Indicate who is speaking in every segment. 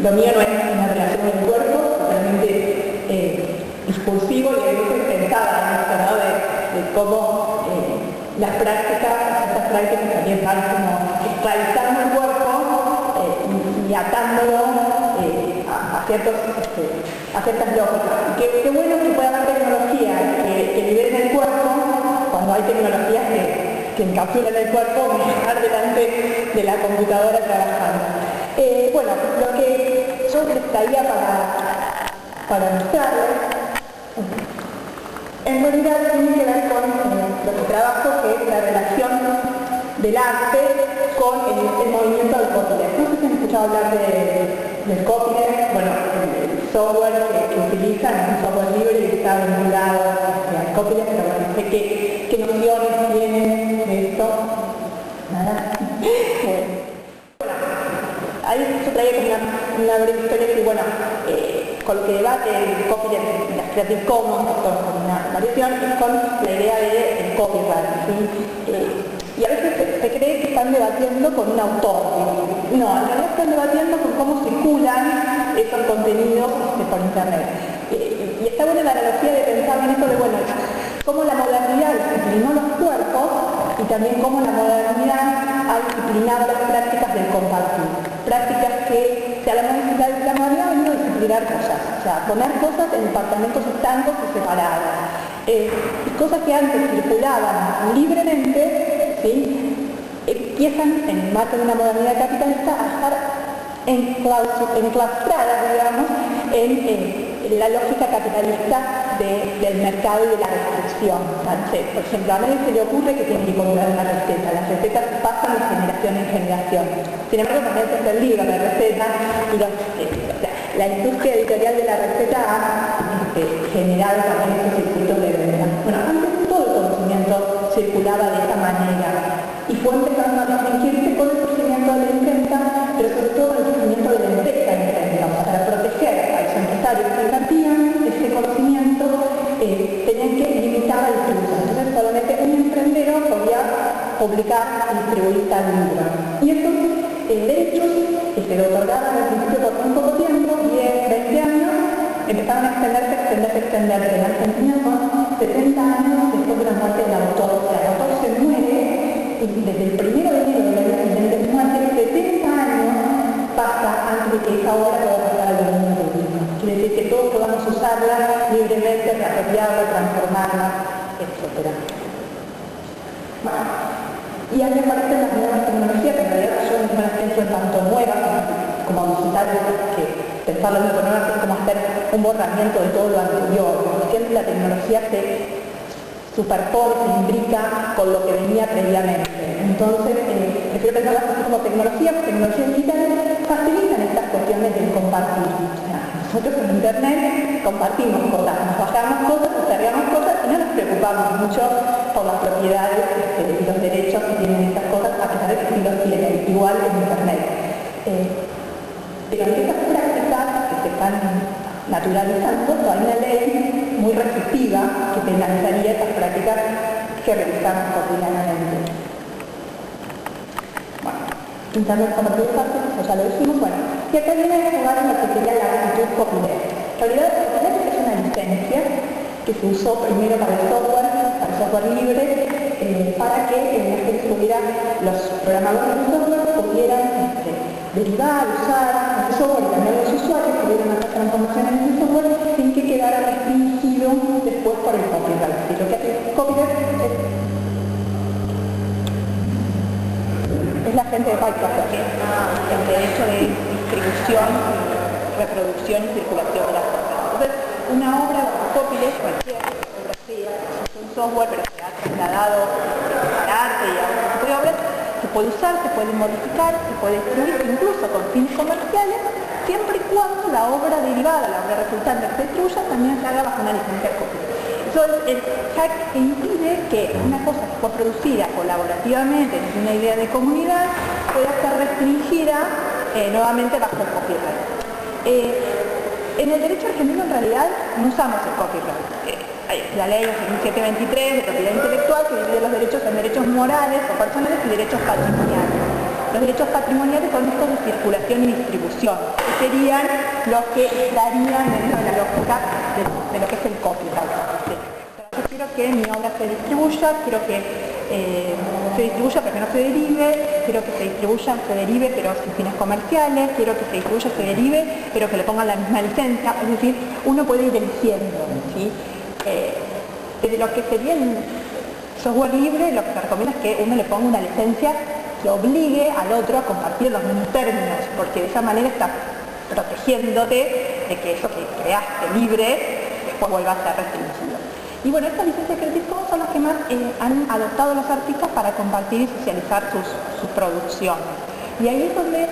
Speaker 1: lo mío no es una relación con el cuerpo, totalmente discursivo, y a veces pensaba en esto, ¿no? de cómo las prácticas, estas prácticas también van como esclavizando el cuerpo y atándolo a ciertas lógicas. Qué bueno que pueda haber tecnología que liberen el cuerpo cuando hay tecnologías que encapsulan el cuerpo y estar delante de la computadora trabajando. Bueno, lo que yo les traía para mostrarles, en realidad tiene que ver con lo que trabajo, que es la relación del arte con el movimiento del copyleft. No sé si han escuchado hablar del copyleft. Bueno, el software que utilizan es un software libre y está vinculado al copyleft, pero bueno, no sé qué nociones tienen de esto. Nada. Bueno, ahí yo traía como una breve historia que, bueno, con lo que debate el copyleft y las Creative Commons, con una variación, es con la idea del copyright, ¿sí? Y a veces se cree que están debatiendo con un autor. No, en realidad están debatiendo con cómo circulan esos contenidos por internet. Y está buena la analogía de pensar en esto de, bueno, cómo la modernidad disciplinó los cuerpos y también cómo la modernidad ha disciplinado las prácticas del compartir. Prácticas que, la modernidad ha venido a disciplinar cosas, o sea, poner cosas en departamentos estancos y separados. Y cosas que antes circulaban libremente, ¿sí? Empiezan, en el marco de una modernidad capitalista, a estar enclaustradas, digamos, en la lógica capitalista del mercado y de la restricción. Entonces, por ejemplo, a nadie se le ocurre que tiene que comprar una receta. Las recetas pasan de generación en generación. Sin embargo, también es el libro de recetas y la industria editorial de la receta ha generado también estos circuitos de venta. Bueno, antes todo el conocimiento circulaba de esta manera y fue empezando a restringirse con el surgimiento de la imprenta, pero sobre todo con el surgimiento de la empresa imprenta. O sea, para proteger a los empresarios que impartían ese conocimiento, tenían que limitar la distribución. Entonces, solamente un emprendedor podía publicar y distribuir tal libro. Y estos derechos que se le otorgaban al principio por muy poco tiempo, 10, 20 años, empezaron a extenderse. En Argentina son 70 años después de la muerte del autor. O sea, el autor se muere y desde el 1 de enero del año siguiente de muerte, 70 años pasa antes de que esa obra pueda pasar al dominio público. Quiere decir que todos podamos usarla libremente, reapropiarla, transformarla, etc. Bueno, y ahí aparecen las nuevas tecnologías, que en realidad yo no las pienso en tanto nuevas como visitar, que pensarlo en nuevas es como hacer un borramiento de todo lo anterior. Siempre la tecnología se superpone, se imbrica con lo que venía previamente. Entonces, prefiero pensar las cosas como tecnologías digitales facilitan estas cuestiones del compartir. O sea, nosotros en internet compartimos cosas, nos bajamos cosas, nos cargamos cosas y no nos preocupamos mucho por las propiedades y los derechos que tienen estas cosas, a pesar de que sí los tienen, igual en internet. Pero en estas prácticas que se están naturalizando, hay una ley muy restrictiva que penalizaría estas prácticas que realizamos cotidianamente. Bueno, internet compartido fácil, eso ya lo dijimos. Bueno, y acá viene a jugar en lo que sería la actitud copyleft. En realidad, el copyleft es una licencia que se usó primero para el software libre, para que la gente los programadores de software pudieran derivar, usar el software y también los usuarios pudieran hacer transformaciones en el software sin que quedara restringido después por el copyright. Y lo que hace el copyright es la gente de Microsoft, el derecho de distribución, reproducción y circulación de las cosas. Entonces, una obra de copyleft, cualquier obra sea, es un software, pero se ha trasladado al arte y a otro tipo de obras, se puede usar, se puede modificar, se puede distribuir, incluso con fines comerciales, siempre y cuando la obra derivada, la obra resultante se destruya, también se haga bajo una licencia de copyleft. Eso es el hack que impide que una cosa que fue producida colaborativamente desde una idea de comunidad pueda ser restringida nuevamente bajo el copyright. En el derecho argentino en realidad no usamos el copyright. La ley 1723 de propiedad intelectual que divide los derechos en derechos morales o personales y derechos patrimoniales. Los derechos patrimoniales son estos de circulación y distribución, que serían los que estarían dentro de la lógica de lo que es el copyright. Yo quiero que mi obra se distribuya, quiero que se distribuya pero que no se derive, quiero que se distribuya, se derive pero sin fines comerciales, quiero que se distribuya, se derive pero que le pongan la misma licencia, es decir, uno puede ir eligiendo, ¿sí? Desde lo que sería el software libre, lo que se recomienda es que uno le ponga una licencia que obligue al otro a compartir los mismos términos, porque de esa manera está protegiéndote de que eso que creaste libre después vuelva a ser restringido. Y bueno, estas licencias Creative Commons son las que más han adoptado los artistas para compartir y socializar sus producciones. Y ahí es donde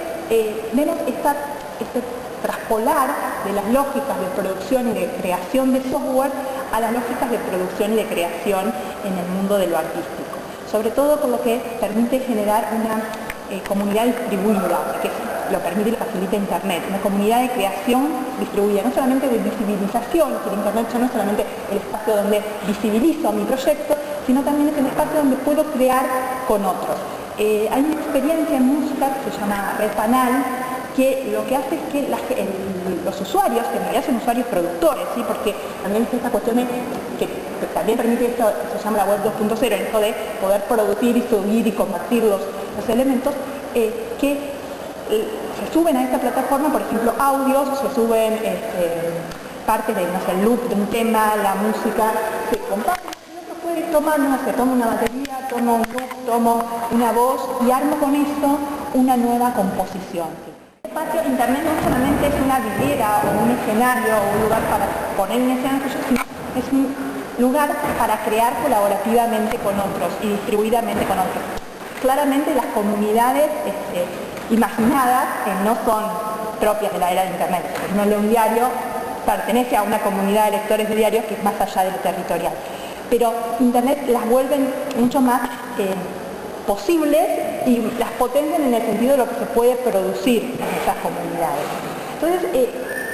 Speaker 1: vemos este traspolar de las lógicas de producción y de creación de software a las lógicas de producción y de creación en el mundo de lo artístico. Sobre todo por lo que permite generar una comunidad distribuida, que lo permite y lo facilita Internet, una comunidad de creación distribuida, no solamente de visibilización, que Internet no es solamente el espacio donde visibilizo mi proyecto, sino también es el espacio donde puedo crear con otros. Hay una experiencia en música que se llama Red Panal, que lo que hace es que los usuarios, que en realidad son usuarios productores, ¿sí? Porque también es esta cuestión que también permite esto, se llama la web 2.0, esto de poder producir y subir y convertir los elementos que se suben a esta plataforma, por ejemplo, audios, se suben partes de, no sé, el loop de un tema, la música, se comparte, y uno puede tomar, no sé, tomo una batería, tomo un loop, tomo una voz y armo con esto una nueva composición. El espacio Internet no solamente es una vidriera o un escenario o un lugar para poner un escenario, sino es un lugar para crear colaborativamente con otros y distribuidamente con otros. Claramente las comunidades imaginadas no son propias de la era de Internet. No leo un diario, pertenece a una comunidad de lectores de diarios que es más allá de lo territorial. Pero Internet las vuelven mucho más posibles y las potencian en el sentido de lo que se puede producir en esas comunidades. Entonces,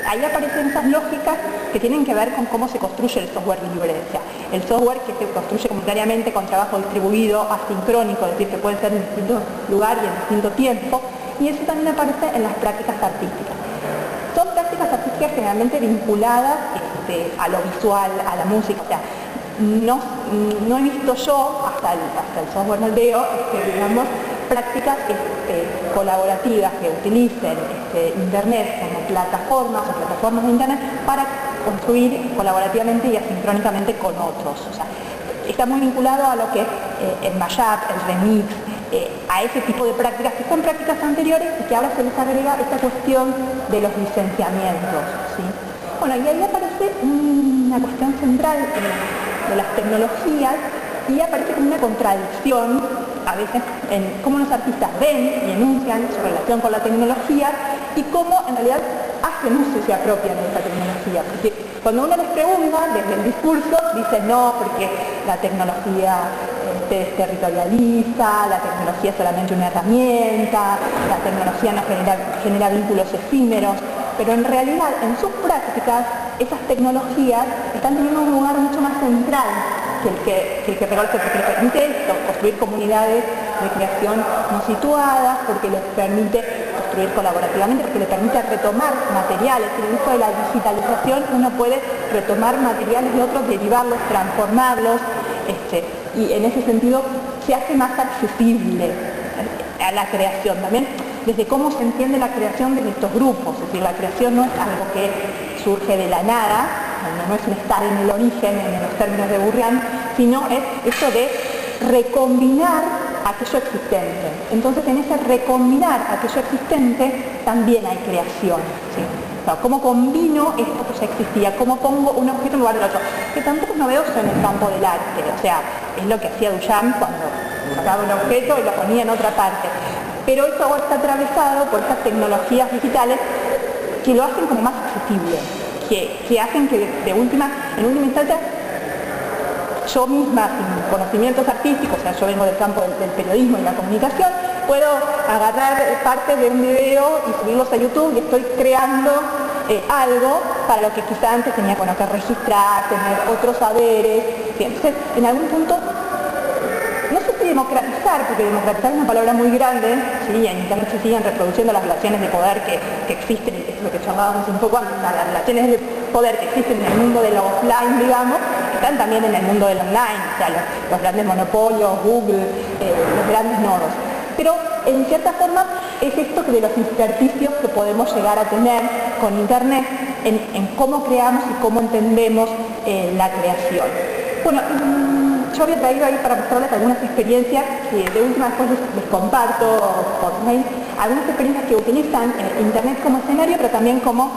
Speaker 1: ahí aparecen esas lógicas que tienen que ver con cómo se construye el software libre. O sea, el software que se construye comunitariamente con trabajo distribuido, asincrónico, es decir, que puede ser en distintos lugares y en distinto tiempo, y eso también aparece en las prácticas artísticas. Son prácticas artísticas generalmente vinculadas a lo visual, a la música. O sea, no he visto yo, hasta el software no veo, digamos, prácticas colaborativas que utilicen Internet como plataformas o plataformas de Internet para construir colaborativamente y asincrónicamente con otros. O sea, está muy vinculado a lo que es el mashup, el remix, a ese tipo de prácticas que son prácticas anteriores y que ahora se les agrega esta cuestión de los licenciamientos, ¿sí? Bueno, y ahí aparece una cuestión central de las tecnologías y aparece como una contradicción a veces en cómo los artistas ven y enuncian su relación con la tecnología y cómo en realidad hacen uso y se apropian de esa tecnología. Porque cuando uno les pregunta desde el discurso, dicen no, porque la tecnología se desterritorializa, la tecnología es solamente una herramienta, la tecnología no genera vínculos efímeros, pero en realidad en sus prácticas esas tecnologías están teniendo un lugar mucho más central que el que reconoce, porque les permite esto, construir comunidades de creación no situadas, porque les permite construir colaborativamente, porque les permite retomar materiales. En el uso de la digitalización uno puede retomar materiales de otros, derivarlos, transformarlos, y en ese sentido se hace más accesible a la creación también, desde cómo se entiende la creación de estos grupos. Es decir, la creación no es algo que surge de la nada, no es un estar en el origen, en los términos de Burrián, sino es esto de recombinar aquello existente. Entonces, en ese recombinar aquello existente también hay creación, ¿sí? O sea, ¿cómo combino esto que ya existía? ¿Cómo pongo un objeto en lugar del otro? Que tampoco es novedoso en el campo del arte, o sea, es lo que hacía Duchamp cuando sacaba un objeto y lo ponía en otra parte. Pero esto ahora está atravesado por estas tecnologías digitales que lo hacen como más accesible, que hacen que en última instancia yo misma, sin conocimientos artísticos, o sea, yo vengo del campo del periodismo y la comunicación, puedo agarrar partes de un video y subirlos a YouTube y estoy creando algo para lo que quizá antes tenía que registrar, tener otros saberes. Entonces, en algún punto, no sé si si democratizar, porque democratizar es una palabra muy grande, ¿sí? En Internet se siguen reproduciendo las relaciones de poder que existen, es lo que charlábamos un poco antes, las relaciones de poder que existen en el mundo de lo offline, digamos, están también en el mundo del online, o sea, los grandes monopolios, Google, los grandes nodos. Pero en cierta forma es esto de los intersticios que podemos llegar a tener con Internet en cómo creamos y cómo entendemos la creación. Bueno, yo había traído ahí para mostrarles algunas experiencias que de última después les comparto por mail, algunas experiencias que utilizan Internet como escenario, pero también como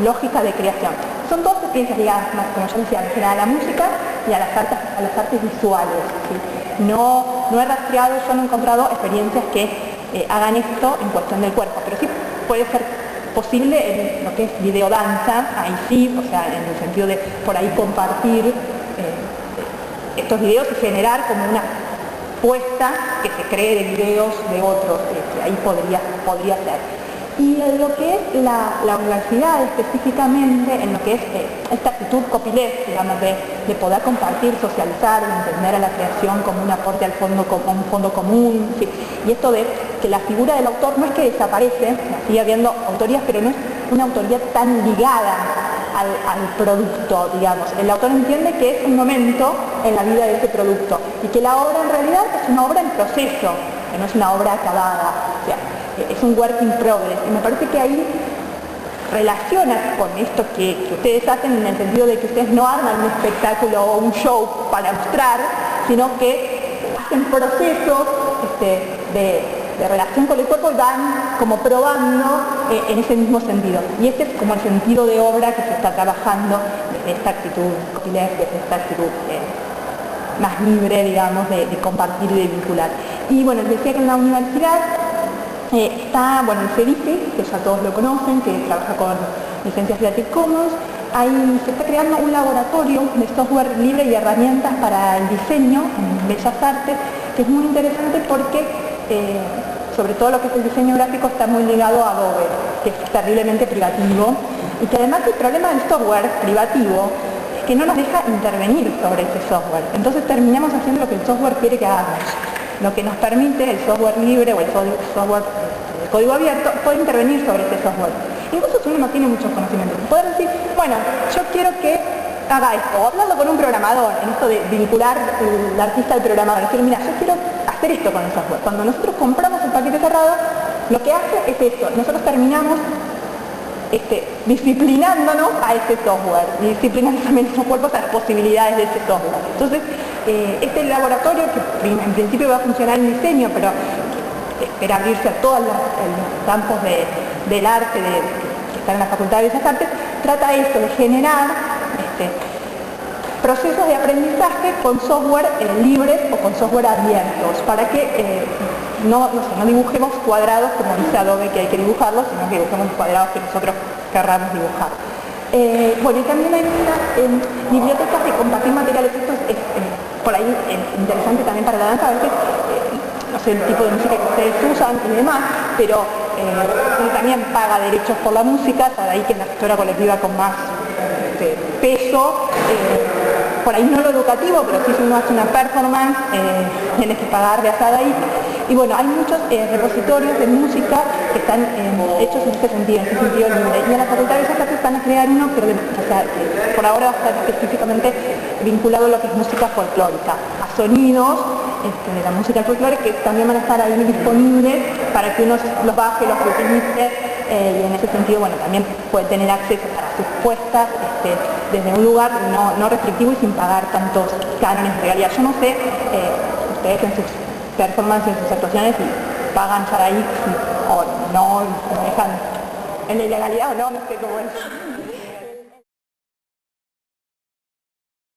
Speaker 1: lógica de creación. Son dos experiencias ligadas, más, como yo decía, a la música y a las artes visuales, ¿sí? No he rastreado, yo no he encontrado experiencias que hagan esto en cuestión del cuerpo, pero sí puede ser posible en lo que es videodanza, ahí sí, o sea, en el sentido de por ahí compartir estos videos y generar como una puesta que se cree de videos de otros, que ahí podría ser. Y en lo que es la universidad específicamente, en lo que es esta actitud copyleft, digamos, de poder compartir, socializar, de entender a la creación como un aporte al fondo, como un fondo común, ¿sí? Y esto de que la figura del autor no es que desaparece, sigue habiendo autorías, pero no es una autoría tan ligada al producto, digamos. El autor entiende que es un momento en la vida de ese producto y que la obra en realidad es una obra en proceso, que no es una obra acabada, o sea, es un work in progress. Y me parece que ahí relaciona con esto que ustedes hacen, en el sentido de que ustedes no arman un espectáculo o un show para mostrar, sino que hacen procesos de relación con el cuerpo y van como probando en ese mismo sentido. Y este es como el sentido de obra que se está trabajando desde esta actitud copyleft, desde esta actitud más libre, digamos, de compartir y de vincular. Y bueno, les decía que en la universidad está, bueno, el CEDIFE, que ya todos lo conocen, que trabaja con licencias Creative Commons. Ahí se está creando un laboratorio de software libre y herramientas para el diseño en Bellas Artes, que es muy interesante porque sobre todo lo que es el diseño gráfico está muy ligado a Adobe, que es terriblemente privativo, y que además el problema del software privativo es que no nos deja intervenir sobre ese software. Entonces terminamos haciendo lo que el software quiere que hagamos. Lo que nos permite el software libre o el software de código abierto puede intervenir sobre ese software. Incluso si uno no tiene muchos conocimientos, puede decir, bueno, yo quiero que haga esto, o hablarlo con un programador, en esto de vincular el artista al programador, decir, mira, yo quiero hacer esto con el software. Cuando nosotros compramos el paquete cerrado, lo que hace es esto, nosotros terminamos disciplinándonos a ese software, y disciplinando también nuestros cuerpos a las posibilidades de ese software. Entonces, este laboratorio, que en principio va a funcionar en diseño, pero espera abrirse a todos los campos del arte que están en la Facultad de Bellas Artes, trata esto de generar procesos de aprendizaje con software libres o con software abiertos, para que no dibujemos cuadrados como dice Adobe que hay que dibujarlos, sino que dibujemos cuadrados que nosotros querramos dibujar. Bueno, y también hay bibliotecas de compartir materiales. Esto es por ahí interesante también para la danza, a veces, no sé el tipo de música que ustedes usan y demás, pero uno también paga derechos por la música, para ahí que en la gestora colectiva con más peso, por ahí no lo educativo, pero sí si uno hace una performance, tienes que pagar de acá de ahí. Y bueno, hay muchos repositorios de música que están hechos en este sentido libre. Y en la Facultad de Bellas Artes van a crear uno, pero por ahora va a estar específicamente vinculado a lo que es música folclórica, a sonidos de la música folclórica, que también van a estar ahí disponibles para que uno los baje, los utilice, y en ese sentido, bueno, también puede tener acceso a sus puestas desde un lugar no restrictivo y sin pagar tantos cánones de realidad. Yo no sé, ustedes en sus performances, en sus actuaciones, si pagan para ahí o no dejan en la ilegalidad o no sé cómo es.